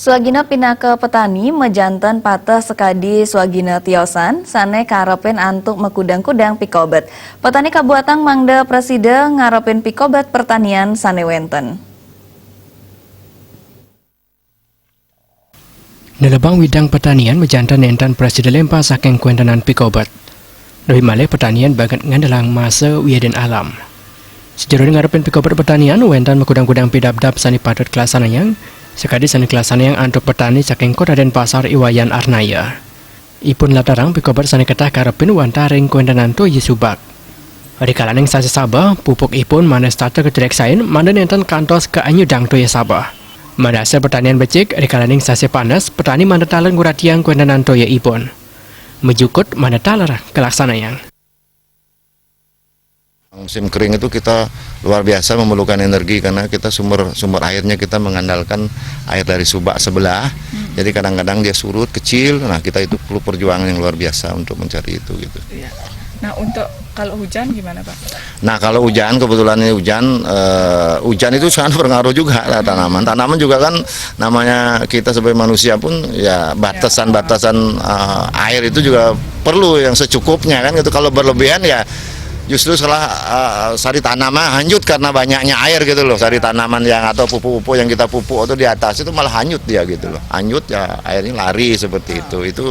Suagina pinaka petani mejantan patah sekadi suagina tiosan, sane karepen antuk mekudang-kudang pikobet. Petani Kabuatang mangda presiden ngarepen pikobet pertanian sane wenten. Nelebang widang pertanian mejantan nentan presiden lempar saking kuendanan pikobet. Lebih malih pertanian bagat ngandalang masa wiaden alam. Sejauh ngarepen pikobet pertanian, wentan mekudang-kudang pidap-dap sani patut kelasana yang sekadi sani kelasana yang antuk petani saking kota Denpasar Iwayan Arnaya. Ipun latarang pikobet sani ketah karepin wantaring kuendanan to Yesubak. Di kalaning sasi Sabah, pupuk ipun mana starter kecerek sain, mana nentan kantos ke anyudang to Sabah. Mana hasil pertanian becik, di kalaning sasi panas, petani mana talan nguratiang kuendanan to ipun. Mejukut mana talar kelaksana yang. Musim kering itu kita luar biasa memerlukan energi karena kita sumber airnya kita mengandalkan air dari subak sebelah. Jadi kadang-kadang dia surut kecil. Nah, kita itu perlu perjuangan yang luar biasa untuk mencari itu gitu. Iya. Nah, untuk kalau hujan gimana, Pak? Nah, kalau hujan kebetulan ini hujan itu sangat berpengaruh juga lah tanaman. Tanaman juga kan namanya kita sebagai manusia pun ya batasan-batasan air itu juga perlu yang secukupnya kan gitu. Kalau berlebihan ya justru salah sari tanaman hanyut karena banyaknya air gitu loh. Sari tanaman yang atau pupuk-pupuk yang kita pupuk itu di atas itu malah hanyut dia gitu loh. Hanyut ya airnya lari seperti itu. Itu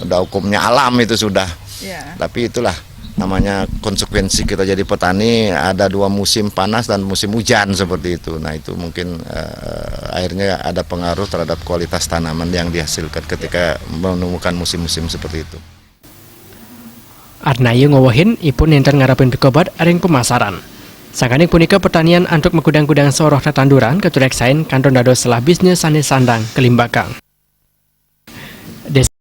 udah hukumnya alam itu sudah. Tapi itulah namanya konsekuensi kita jadi petani, ada dua musim panas dan musim hujan seperti itu. Nah itu mungkin akhirnya ada pengaruh terhadap kualitas tanaman yang dihasilkan ketika menemukan musim-musim seperti itu. Arnaya ngowahin ipun nenten ngarapin pikobat aring pemasaran. Sangkaning punika pertanian antuk mekudang-kudang soroh tatanduran ketulek sain kanton dados selah bisnis sane sandang kelimbakang.